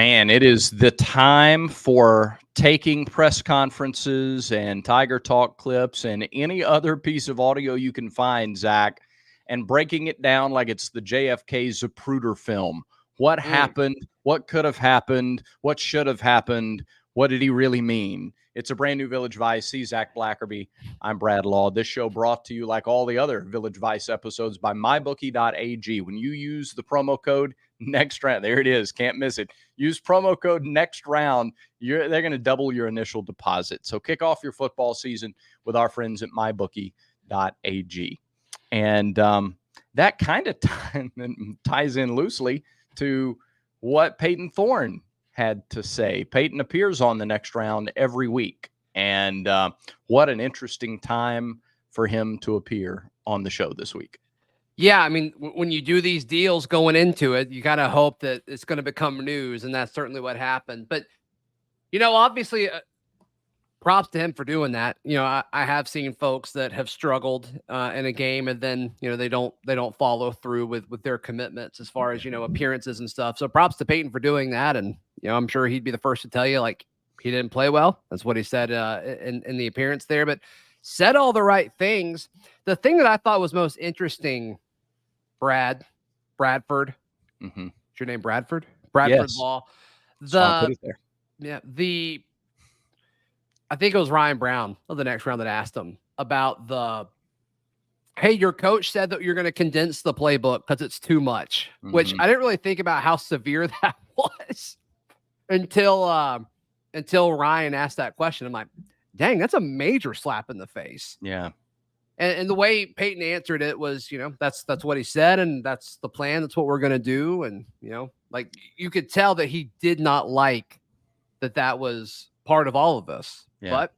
Man, it is the time for taking press conferences and Tiger Talk clips and any other piece of audio you can find, Zach, and breaking it down like it's the JFK Zapruder film. What happened? What could have happened? What should have happened? What did he really mean? It's a brand new Village Vice. See Zach Blackerby. I'm Brad Law. This show brought to you, like all the other Village Vice episodes, by mybookie.ag. When you use the promo code next round, there it is. Can't miss it. Use promo code next round. They're going to double your initial deposit. So kick off your football season with our friends at mybookie.ag. And that kind of ties in loosely to what Payton Thorne had to say. Payton appears on the next round every week. And what an interesting time for him to appear on the show this week. Yeah, I mean, when you do these deals going into it, you got to hope that it's going to become news, and that's certainly what happened. But, obviously, props to him for doing that. I have seen folks that have struggled in a game, and then, they don't follow through with their commitments as far as, appearances and stuff. So props to Payton for doing that. And, I'm sure he'd be the first to tell you, like, he didn't play well. That's what he said in the appearance there, but said all the right things. The thing that I thought was most interesting, Bradford. Mm-hmm. Is your name Bradford? Bradford yes. Law. I think it was Ryan Brown of the next round that asked him about hey, your coach said that you're going to condense the playbook because it's too much, which I didn't really think about how severe that was until Ryan asked that question. I'm like, dang, that's a major slap in the face. Yeah. And the way Payton answered it was, that's what he said, and that's the plan. That's what we're going to do. And, like you could tell that he did not like that was part of all of this, but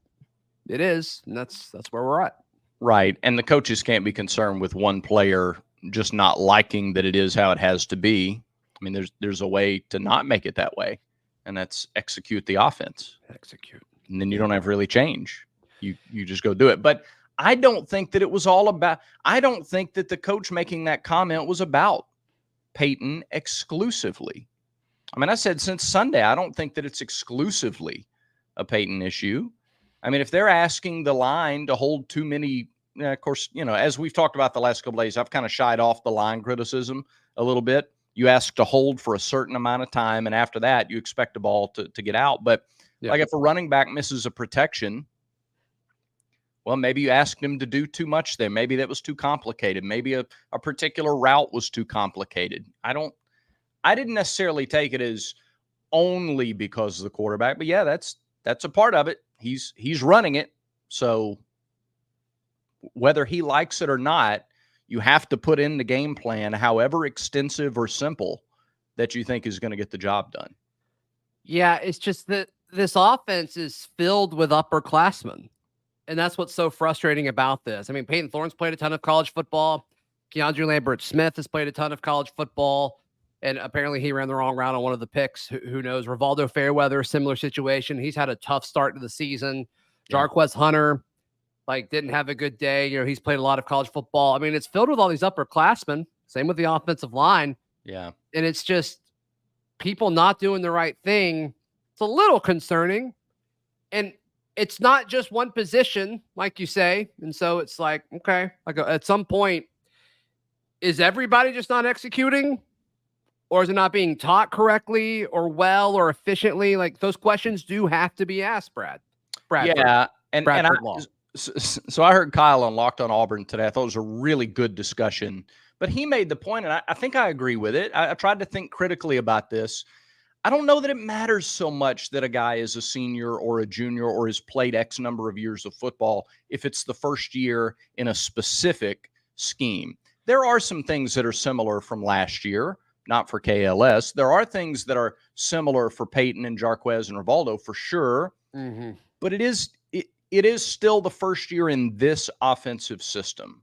it is. And that's where we're at. Right. And the coaches can't be concerned with one player just not liking that it is how it has to be. I mean, there's a way to not make it that way, and that's execute the offense. And then you don't have really change. You just go do it. But I don't think that it was all about – I don't think that the coach making that comment was about Payton exclusively. I mean, I said since Sunday, I don't think that it's exclusively a Payton issue. I mean, if they're asking the line to hold too many – of course, as we've talked about the last couple of days, I've kind of shied off the line criticism a little bit. You ask to hold for a certain amount of time, and after that, you expect the ball to get out. But like if a running back misses a protection – well, maybe you asked him to do too much there. Maybe that was too complicated. Maybe a particular route was too complicated. I didn't necessarily take it as only because of the quarterback, but yeah, that's a part of it. He's running it. So whether he likes it or not, you have to put in the game plan, however extensive or simple, that you think is going to get the job done. Yeah, it's just that this offense is filled with upperclassmen. And that's what's so frustrating about this. I mean, Payton Thorne's played a ton of college football. Keandre Lambert-Smith has played a ton of college football. And apparently he ran the wrong route on one of the picks. Who knows? Rivaldo Fairweather, similar situation. He's had a tough start to the season. Jarquez Hunter, didn't have a good day. He's played a lot of college football. I mean, it's filled with all these upperclassmen. Same with the offensive line. Yeah. And it's just people not doing the right thing. It's a little concerning. And it's not just one position, like you say. And so it's like, okay, at some point, is everybody just not executing? Or is it not being taught correctly or well or efficiently? Like those questions do have to be asked, Brad. Yeah. So I heard Kyle on Locked on Auburn today. I thought it was a really good discussion, but he made the point, and I think I agree with it. I tried to think critically about this. I don't know that it matters so much that a guy is a senior or a junior or has played X number of years of football if it's the first year in a specific scheme. There are some things that are similar from last year, not for KLS. There are things that are similar for Payton and Jarquez and Rivaldo for sure. Mm-hmm. But it is still the first year in this offensive system.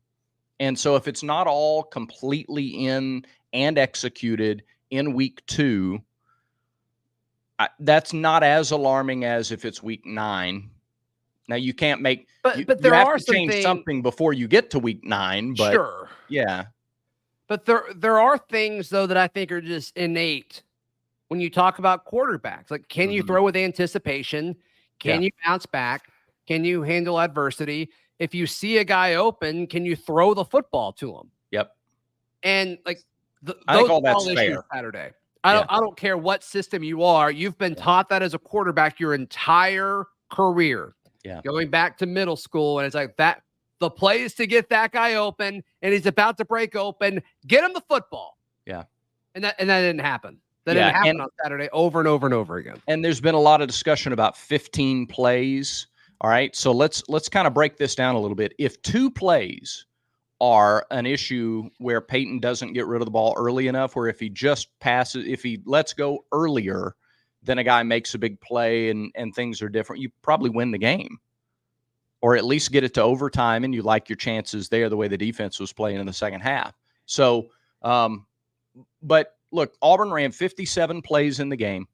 And so if it's not all completely in and executed in week 2, that's not as alarming as if it's week 9. Now you can't make, but there are some change something before you get to week 9. But sure, yeah. But there are things though that I think are just innate when you talk about quarterbacks. Like, can you throw with anticipation? Can you bounce back? Can you handle adversity? If you see a guy open, can you throw the football to him? Yep. And like I think those all that's issues fair. Saturday. I don't care what system you are. You've been taught that as a quarterback your entire career. Yeah. Going back to middle school, and it's like that. The play is to get that guy open, and he's about to break open. Get him the football. Yeah. And that didn't happen. That didn't happen on Saturday over and over and over again. And there's been a lot of discussion about 15 plays. All right. So let's kind of break this down a little bit. If 2 plays are an issue where Payton doesn't get rid of the ball early enough, where if he just passes, if he lets go earlier, then a guy makes a big play and things are different, you probably win the game. Or at least get it to overtime, and you like your chances there the way the defense was playing in the second half. So, but look, Auburn ran 57 plays in the game.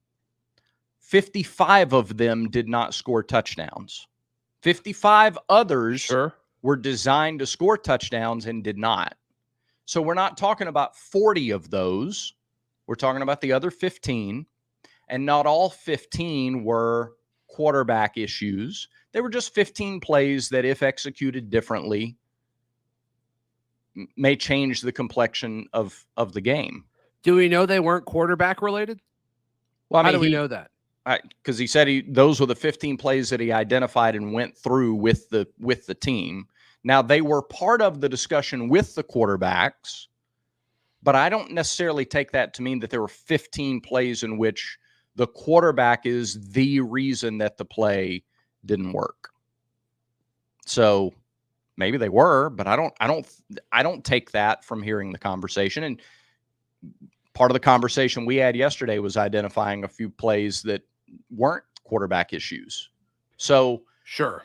55 of them did not score touchdowns. 55 others were designed to score touchdowns and did not. So we're not talking about 40 of those. We're talking about the other 15. And not all 15 were quarterback issues. They were just 15 plays that, if executed differently, may change the complexion of the game. Do we know they weren't quarterback related? Well, I mean, how do we know that? Because he said those were the 15 plays that he identified and went through with the team. Now, they were part of the discussion with the quarterbacks, but I don't necessarily take that to mean that there were 15 plays in which the quarterback is the reason that the play didn't work. So maybe they were, but I don't take that from hearing the conversation. And part of the conversation we had yesterday was identifying a few plays that weren't quarterback issues. So sure.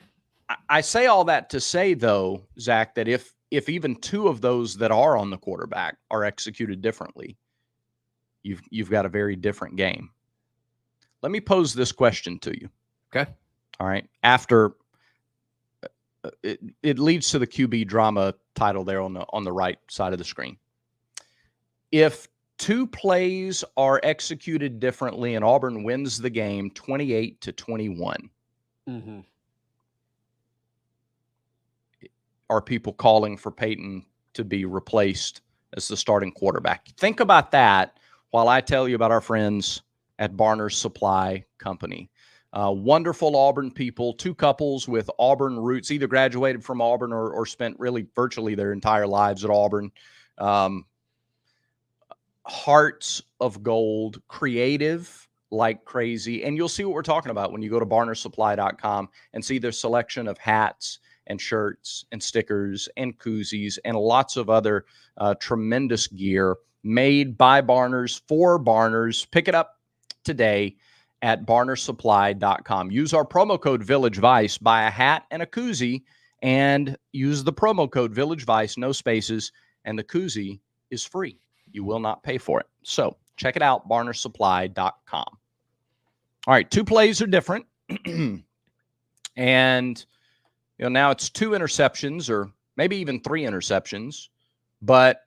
I say all that to say, though, Zach, that if even 2 of those that are on the quarterback are executed differently, you've got a very different game. Let me pose this question to you. Okay. All right. After it leads to the QB drama title there on the right side of the screen. If 2 plays are executed differently and Auburn wins the game 28-21, are people calling for Payton to be replaced as the starting quarterback? Think about that while I tell you about our friends at Barner's Supply Company. Wonderful Auburn people, 2 couples with Auburn roots, either graduated from Auburn or spent really virtually their entire lives at Auburn. Hearts of gold, creative like crazy. And you'll see what we're talking about when you go to barnersupply.com and see their selection of hats and shirts and stickers and koozies and lots of other tremendous gear made by Barners for Barners. Pick it up today at barnersupply.com. Use our promo code Village Vice, buy a hat and a koozie, and use the promo code Village Vice, no spaces, and the koozie is free. You will not pay for it. So check it out, barnersupply.com. All right, 2 plays are different. And now it's 2 interceptions or maybe even 3 interceptions, but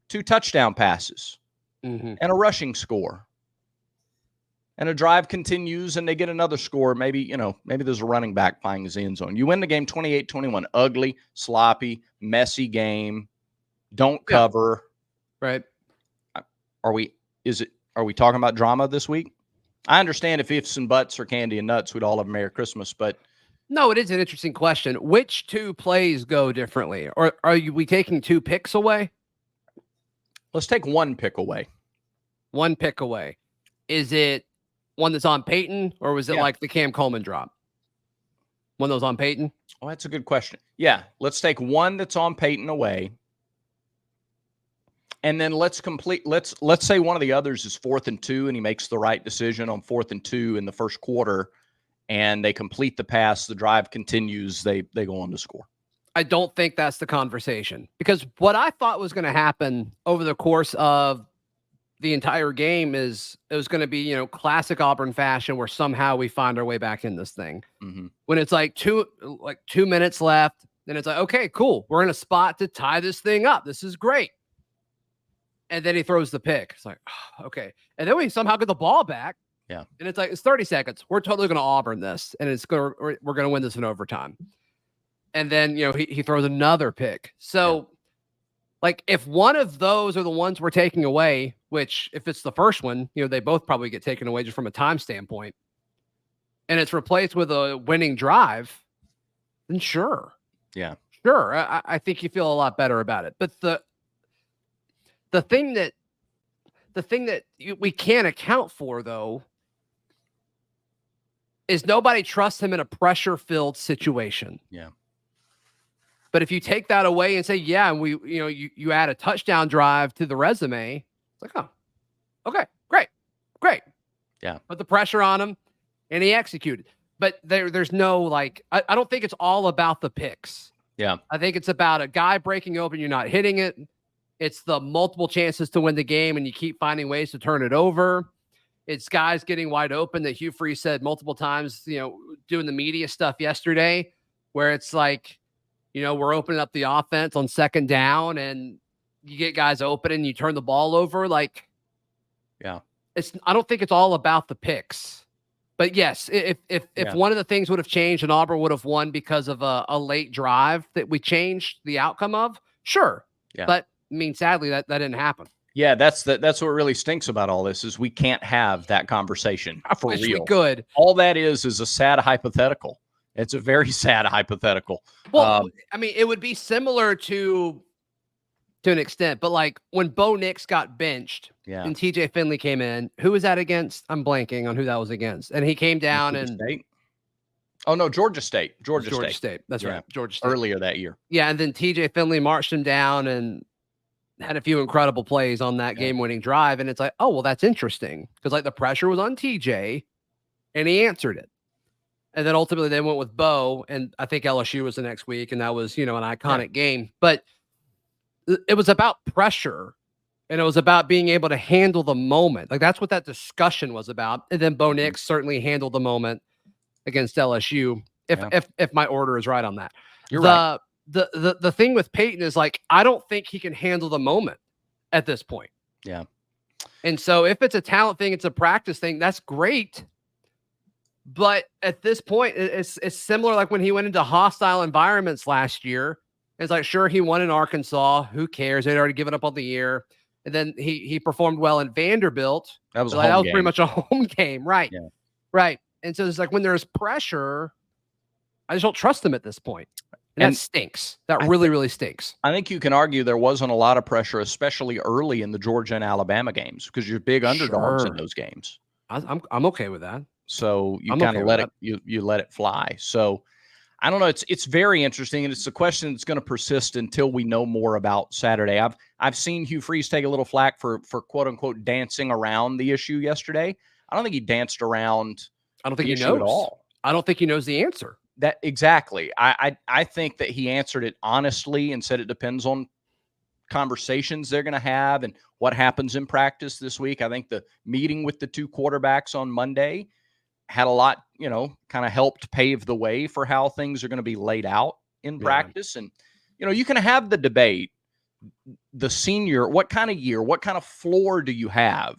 2 touchdown passes and a rushing score. And a drive continues and they get another score. Maybe there's a running back finding his end zone. You win the game 28-21. Ugly, sloppy, messy game. Don't cover. Right. Are we talking about drama this week? I understand if ifs and buts are candy and nuts, we'd all have a Merry Christmas, but no, it is an interesting question. Which 2 plays go differently? Or are we taking 2 picks away? Let's take 1 pick away. 1 pick away. Is it one that's on Payton, or was it like the Cam Coleman drop? One that was on Payton? Oh, that's a good question. Yeah, let's take 1 that's on Payton away. And then let's say one of the others is 4th and 2 and he makes the right decision on 4th and 2 in the first quarter and they complete the pass, the drive continues, they go on to score. I don't think that's the conversation, because what I thought was going to happen over the course of the entire game is it was going to be, classic Auburn fashion where somehow we find our way back in this thing. When it's like 2 minutes left, then it's like, okay, cool. We're in a spot to tie this thing up. This is great. And then he throws the pick. It's like, oh, okay. And then we somehow get the ball back. Yeah. And it's like, it's 30 seconds. We're totally going to Auburn this. And we're going to win this in overtime. And then, he throws another pick. So like if one of those are the ones we're taking away, which if it's the first one, they both probably get taken away just from a time standpoint, and it's replaced with a winning drive, then sure. Yeah. Sure. I think you feel a lot better about it. But the thing that we can't account for, though, is nobody trusts him in a pressure-filled situation. Yeah. But if you take that away and say, yeah, and you add a touchdown drive to the resume, it's like, oh, okay, great. Yeah. Put the pressure on him, and he executed. But there's no, I don't think it's all about the picks. Yeah. I think it's about a guy breaking open, you're not hitting it. It's the multiple chances to win the game, and you keep finding ways to turn it over. It's guys getting wide open that Hugh Freeze said multiple times, doing the media stuff yesterday, where it's like, we're opening up the offense on second down and you get guys open and you turn the ball over. Yeah, I don't think it's all about the picks, but yes, if one of the things would have changed and Auburn would have won because of a late drive that we changed the outcome of, sure. Yeah. But sadly that didn't happen. Yeah. That's what really stinks about all this is we can't have that conversation for Wish real. we could. All that is a sad hypothetical. It's a very sad hypothetical. Well, it would be similar to an extent, but when Bo Nix got benched and TJ Finley came in, who was that against? I'm blanking on who that was against. And he came down State? Oh, no, Georgia State. Georgia State. That's right. Georgia State. Earlier that year. Yeah. And then TJ Finley marched him down and had a few incredible plays on that game-winning drive. And it's like, oh, well, that's interesting. Because the pressure was on TJ and he answered it. And then ultimately they went with Bo, and I think LSU was the next week, and that was, an iconic game. But it was about pressure, and it was about being able to handle the moment. That's what that discussion was about. And then Bo Nix certainly handled the moment against LSU, if my order is right on that. You're right. The thing with Payton is I don't think he can handle the moment at this point. Yeah. And so if it's a talent thing, it's a practice thing, that's great. But at this point, it's similar like when he went into hostile environments last year. It's sure, he won in Arkansas. Who cares? They'd already given up on the year. And then he performed well in Vanderbilt. That was pretty much a home game. Right. Yeah. Right. And so it's when there's pressure, I just don't trust him at this point. And that stinks. That really stinks. I think you can argue there wasn't a lot of pressure, especially early in the Georgia and Alabama games, because you're big underdogs in those games. I'm okay with that. So you kind of let it, you let it fly. So I don't know. It's very interesting. And it's a question that's going to persist until we know more about Saturday. I've seen Hugh Freeze take a little flack for quote unquote dancing around the issue yesterday. I don't think he danced around. I don't think he knows at all. I don't think he knows the answer. That exactly. I think that he answered it honestly and said it depends on conversations they're going to have and what happens in practice this week. I think the meeting with the two quarterbacks on Monday had a lot, kind of helped pave the way for how things are going to be laid out in practice. And, you can have the debate, the senior, what kind of year, what kind of floor do you have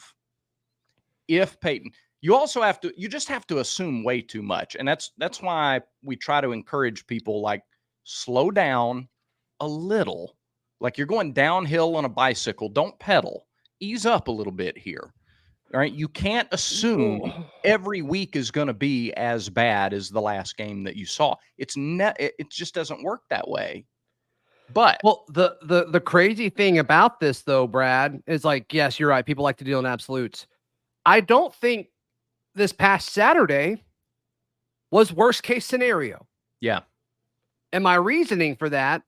if Payton, you just have to assume way too much. And that's why we try to encourage people slow down a little, you're going downhill on a bicycle. Don't pedal, ease up a little bit here. All right. You can't assume every week is going to be as bad as the last game that you saw. It just doesn't work that way. But the crazy thing about this though, Brad, is yes, you're right. People like to deal in absolutes. I don't think this past Saturday was worst case scenario. Yeah. And my reasoning for that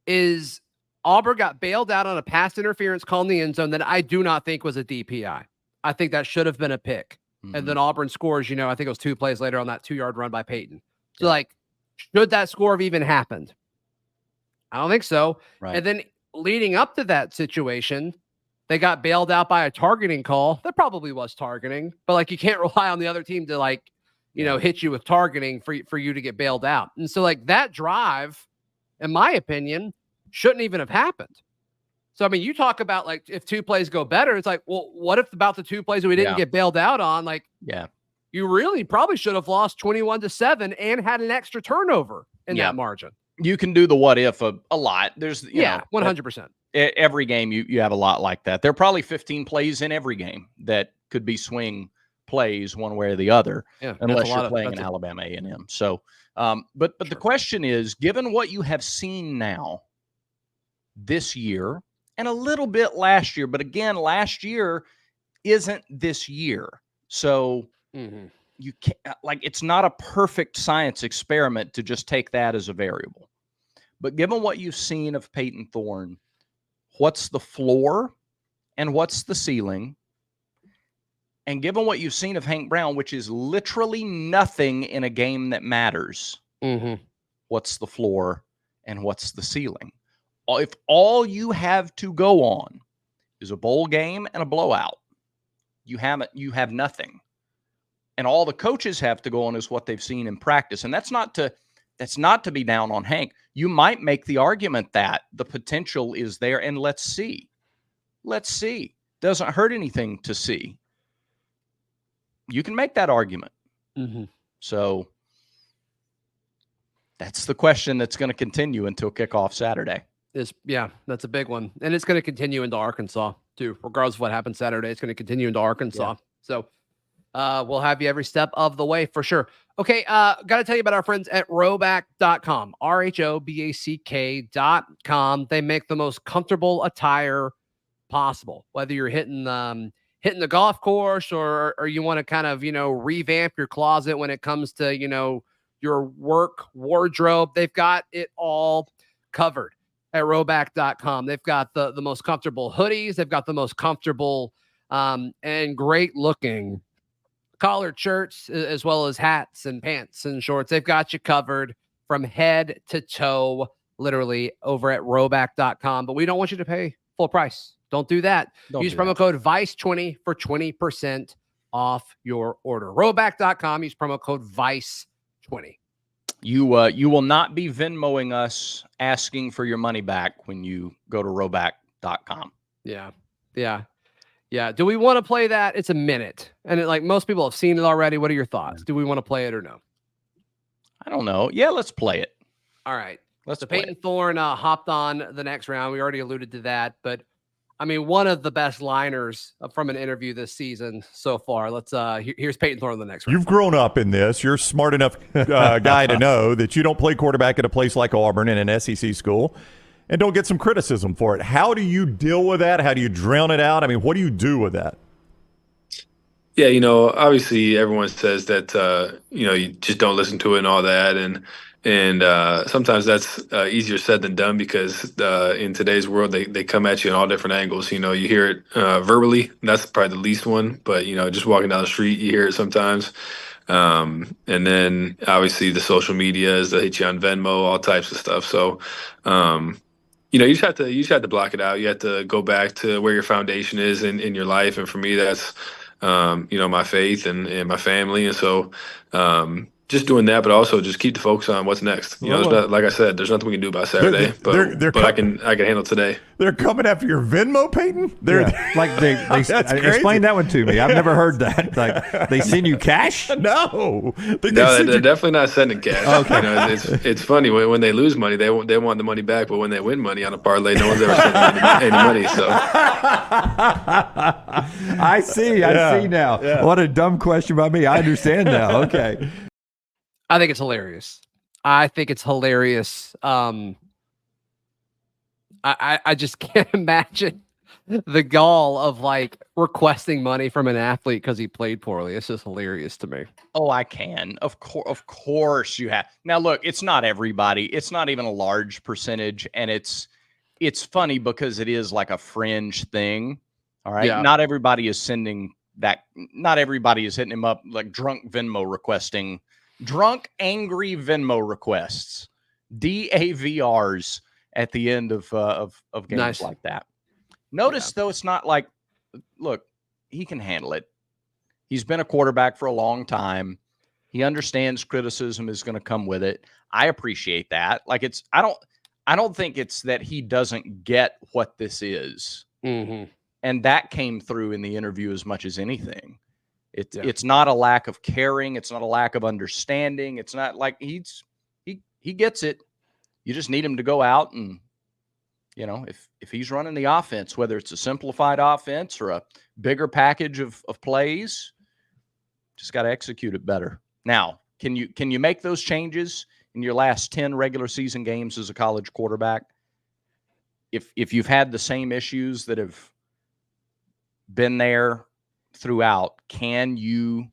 is Auburn got bailed out on a pass interference call in the end zone that I do not think was a DPI. I think that should have been a pick. Mm-hmm. And then Auburn scores, I think it was 2 plays later on that 2-yard run by Payton. So should that score have even happened? I don't think so. Right. And then leading up to that situation, they got bailed out by a targeting call. That probably was targeting, but you can't rely on the other team to hit you with targeting for you to get bailed out. And so that drive, in my opinion, shouldn't even have happened. So, I mean, you talk about like if 2 plays go better, it's like, well, what if about the 2 plays that we didn't get bailed out on? Like, you really probably should have lost 21-7 and had an extra turnover in that margin. You can do the what if a lot. There's, you know, 100%. Every game you have a lot like that. There are probably 15 plays in every game that could be swing plays one way or the other, unless you're playing in Alabama A&M. So, but the question is, given what you have seen now this year and a little bit last year, but again, last year isn't this year. So you can't, like, it's not a perfect science experiment to just take that as a variable. But given what you've seen of Payton Thorne, what's the floor and what's the ceiling? And given what you've seen of Hank Brown, which is literally nothing in a game that matters, what's the floor and what's the ceiling? If all you have to go on is a bowl game and a blowout, you have nothing. And all the coaches have to go on is what they've seen in practice. And that's not to be down on Hank. You might make the argument that the potential is there, and let's see. Let's see. Doesn't hurt anything to see. You can make that argument. So that's the question that's going to continue until kickoff Saturday. That's a big one. And it's going to continue into Arkansas too. Regardless of what happens Saturday, it's going to continue into Arkansas. So we'll have you every step of the way for sure. Okay. Got to tell you about our friends at Rhoback.com, RHOBACK.com. They make the most comfortable attire possible, whether you're hitting the golf course or you want to kind of, revamp your closet when it comes to, your work wardrobe. They've got it all covered at Rhoback.com. They've got the most comfortable hoodies. They've got the most comfortable and great looking collared shirts, as well as hats and pants and shorts. They've got you covered from head to toe, literally, over at Rhoback.com. But we don't want you to pay full price. Don't do that. Use promo code VICE20 for 20% off your order. Rhoback.com. Use promo code VICE20. You will not be Venmoing us asking for your money back when you go to Rhoback.com. Yeah. Do we want to play that? It's a minute. And like most people have seen it already. What are your thoughts? Do we want to play it or no? I don't know. Yeah, let's play it. All right. So Payton Thorne hopped on the next round. We already alluded to that, but I mean, one of the best liners from an interview this season so far. Let's here's Payton Thorne in the next round. You've grown up in this. You're a smart enough guy to know that you don't play quarterback at a place like Auburn in an SEC school and don't get some criticism for it. How do you deal with that? How do you drown it out? I mean, what do you do with that? Yeah, obviously everyone says that, you just don't listen to it and all that. And sometimes that's easier said than done because in today's world, they come at you in all different angles. You hear it verbally. That's probably the least one. But, just walking down the street, you hear it sometimes. And then obviously the social media they hit you on Venmo, all types of stuff. So, you just have to block it out. You have to go back to where your foundation is in your life. And for me, that's, my faith and my family. And so, just doing that, but also just keep the focus on what's next. There's not, like I said, there's nothing we can do about Saturday, but I can handle today. They're coming after your Venmo, Payton? Explain that one to me. I've never heard that. Like they send you cash? No. They're definitely not sending cash. Okay. It's funny when they lose money, they want the money back, but when they win money on a parlay, no one's ever sending any money. So I see now. Yeah. What a dumb question by me. I understand now. Okay. I think it's hilarious. I just can't imagine the gall of like requesting money from an athlete because he played poorly. It's just hilarious to me. Oh, I can. Of course you have. Now look, it's not everybody. It's not even a large percentage. And it's funny because it is like a fringe thing. All right. Yeah. Not everybody is sending that. Not everybody is hitting him up like drunk Venmo requesting. Drunk, angry Venmo requests, DAVRs at the end of games like that. Notice, though, it's not like, look, he can handle it. He's been a quarterback for a long time. He understands criticism is going to come with it. I appreciate that. Like I I don't think it's that he doesn't get what this is. Mm-hmm. And that came through in the interview as much as anything. It's not a lack of caring. It's not a lack of understanding. It's not like he gets it. You just need him to go out and, if he's running the offense, whether it's a simplified offense or a bigger package of plays, just got to execute it better. Now, can you make those changes in your last 10 regular season games as a college quarterback? If you've had the same issues that have been there throughout, can you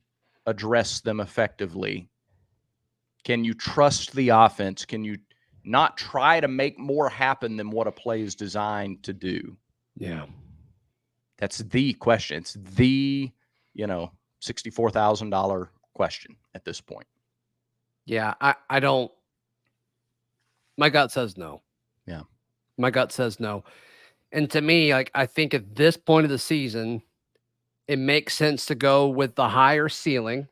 address them effectively? Can you trust the offense? Can you not try to make more happen than what a play is designed to do? Yeah. That's the question. It's the, $64,000 question at this point. Yeah, I don't. My gut says no. Yeah. My gut says no. And to me, I think at this point of the season, it makes sense to go with the higher ceiling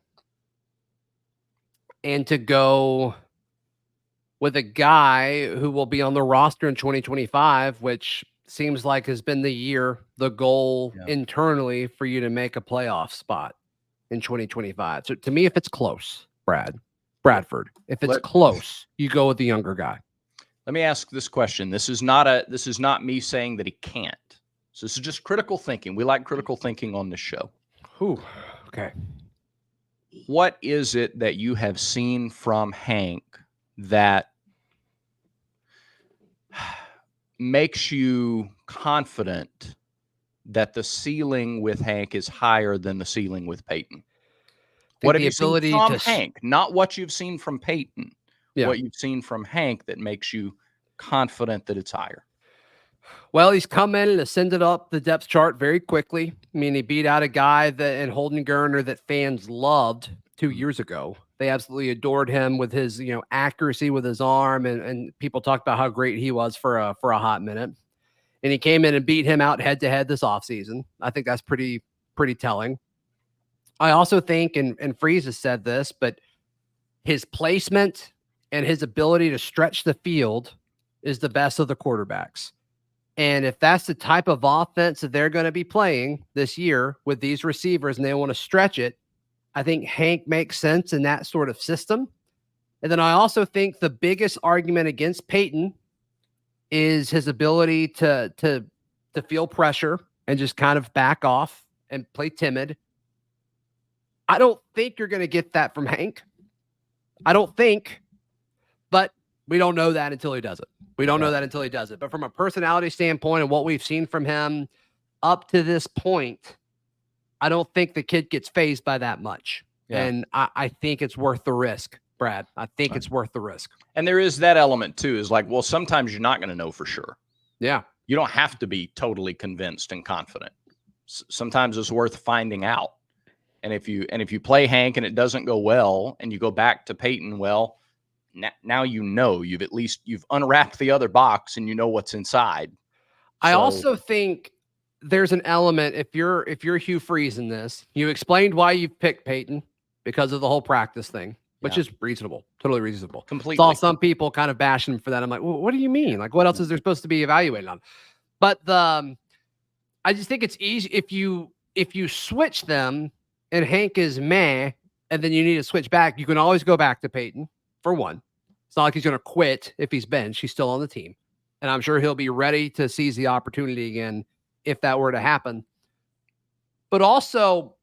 and to go with a guy who will be on the roster in 2025, which seems like has been the goal internally for you to make a playoff spot in 2025. So to me, if it's close, Bradford, if it's close, you go with the younger guy. Let me ask this question. This is not me saying that he can't. So this is just critical thinking. We like critical thinking on this show. Ooh, okay. What is it that you have seen from Hank that makes you confident that the ceiling with Hank is higher than the ceiling with Payton? What have you seen from Hank? Not what you've seen from Payton. Yeah. What you've seen from Hank that makes you confident that it's higher? Well, he's come in and ascended up the depth chart very quickly. I mean, he beat out a guy in Holden Geriner that fans loved 2 years ago. They absolutely adored him with his, accuracy with his arm, and people talked about how great he was for a hot minute. And he came in and beat him out head to head this offseason. I think that's pretty telling. I also think, and Freeze has said this, but his placement and his ability to stretch the field is the best of the quarterbacks. And if that's the type of offense that they're going to be playing this year with these receivers and they want to stretch it, I think Hank makes sense in that sort of system. And then I also think the biggest argument against Payton is his ability to feel pressure and just kind of back off and play timid. I don't think you're going to get that from Hank. I don't think, but we don't know that until he does it. We don't know that until he does it. But from a personality standpoint and what we've seen from him up to this point, I don't think the kid gets fazed by that much. Yeah. And I think it's worth the risk, Brad. I think it's worth the risk. And there is that element too, is like, well, sometimes you're not going to know for sure. Yeah. You don't have to be totally convinced and confident. Sometimes it's worth finding out. And if you play Hank and it doesn't go well and you go back to Payton, well, now you've unwrapped the other box and you know what's inside. I also think there's an element, if you're Hugh Freeze in this, you explained why you picked Payton because of the whole practice thing, which is reasonable, totally reasonable. Completely. Saw some people kind of bashing him for that. I'm like, well, what do you mean? Like, what else is there supposed to be evaluated on? But I just think it's easy if you switch them and Hank is meh, and then you need to switch back, you can always go back to Payton for one. It's not like he's going to quit if he's benched. He's still on the team. And I'm sure he'll be ready to seize the opportunity again if that were to happen. But also,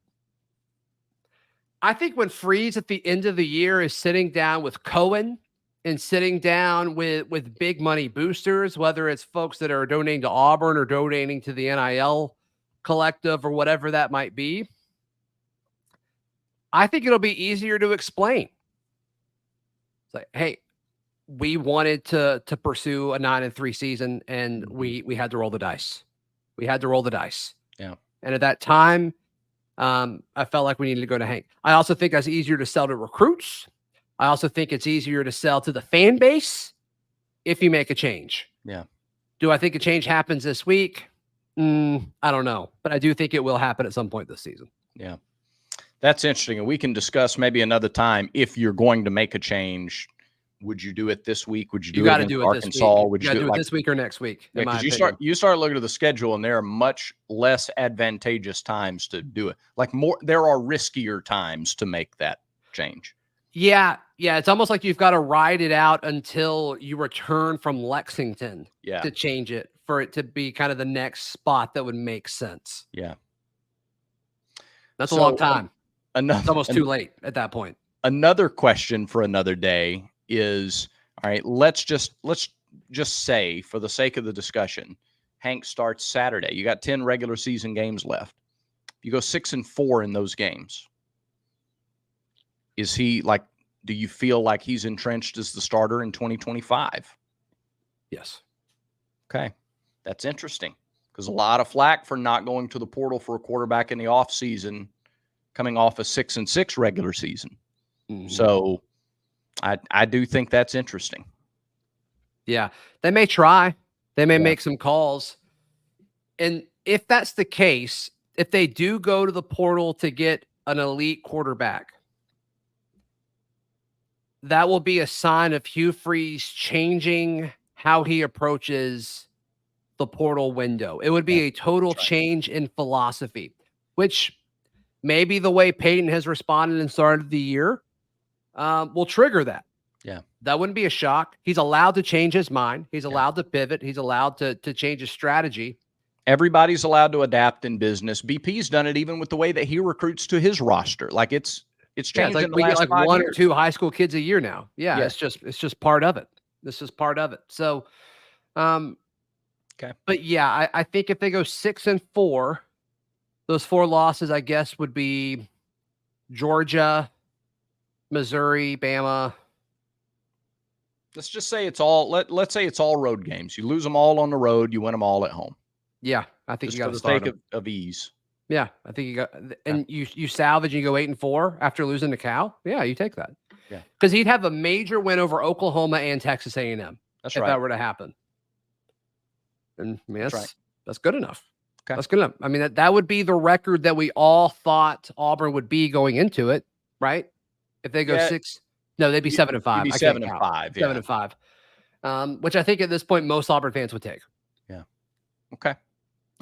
I think when Freeze at the end of the year is sitting down with Cohen and sitting down with big money boosters, whether it's folks that are donating to Auburn or donating to the NIL collective or whatever that might be, I think it'll be easier to explain. It's like, hey, we wanted to pursue a 9-3 season, and we had to roll the dice. We had to roll the dice. Yeah. And at that time, I felt like we needed to go to Hank. I also think that's easier to sell to recruits. I also think it's easier to sell to the fan base if you make a change. Yeah. Do I think a change happens this week? I don't know, but I do think it will happen at some point this season. Yeah. That's interesting. And we can discuss maybe another time if you're going to make a change, Would you do it this week? Would you You do got it to against do it Arkansas? this week. Would You you got to do do it like, this week or next week. yeah, In my because opinion. you start looking at the schedule, and there are much less advantageous times to do it. Like there are riskier times to make that change. Yeah. It's almost like you've got to ride it out until you return from Lexington to change it for it to be kind of the next spot that would make sense. Yeah. That's a long time. It's almost too late at that point. Another question for another day is, all right, let's just say, for the sake of the discussion, Hank starts Saturday. You got 10 regular season games left. You go 6-4 in those games. Is he like, do you feel like he's entrenched as the starter in 2025? Yes. Okay. That's interesting, because a lot of flack for not going to the portal for a quarterback in the offseason coming off a 6-6 regular season. Mm-hmm. So I do think that's interesting. Yeah. They may try. They may make some calls. And if that's the case, if they do go to the portal to get an elite quarterback, that will be a sign of Hugh Freeze changing how he approaches the portal window. It would be a total change in philosophy, which maybe the way Payton has responded and started the year will trigger that. Yeah. That wouldn't be a shock. He's allowed to change his mind. He's allowed to pivot. He's allowed to change his strategy. Everybody's allowed to adapt in business. BP's done it even with the way that he recruits to his roster. Like it's changed. Like in the we last get like 5 one years. or two high school kids a year now. Yeah. Yeah. It's just part of it. This is part of it. So, okay. But yeah, I think if they go 6-4, those 4 losses, I guess, would be Georgia, Missouri, Bama. Let's just say it's all. Let's say it's all road games. You lose them all on the road. You win them all at home. Yeah, I think just you got for to the start sake of ease. Yeah, I think you got, and you salvage and you go 8-4 after losing to Cal. Yeah, you take that. Yeah, because he'd have a major win over Oklahoma and Texas A&M. That's if right. that were to happen. And I mean, that's good enough. Okay. That's good enough. I mean, that would be the record that we all thought Auburn would be going into it, right? If they go 6, no, they'd be 7-5. You'd be 7-5. Yeah. 7-5. Which I think at this point most Auburn fans would take. Yeah. Okay.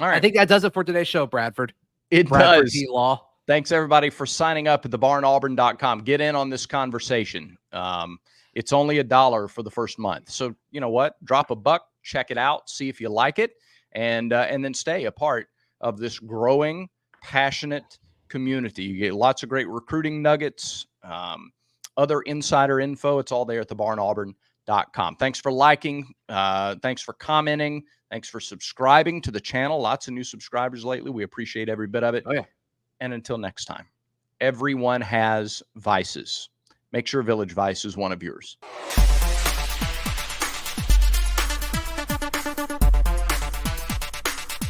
All right. I think that does it for today's show, Bradford. Bradford does. Law. Thanks everybody for signing up at thebarnauburn.com. Get in on this conversation. It's only $1 for the first month. So you know what? Drop $1, check it out, see if you like it, and then stay a part of this growing, passionate community. You get lots of great recruiting nuggets, other insider info. It's all there at thebarnauburn.com. Thanks for liking. Thanks for commenting. Thanks for subscribing to the channel. Lots of new subscribers lately. We appreciate every bit of it. Oh, yeah. And until next time, everyone has vices. Make sure Village Vice is one of yours.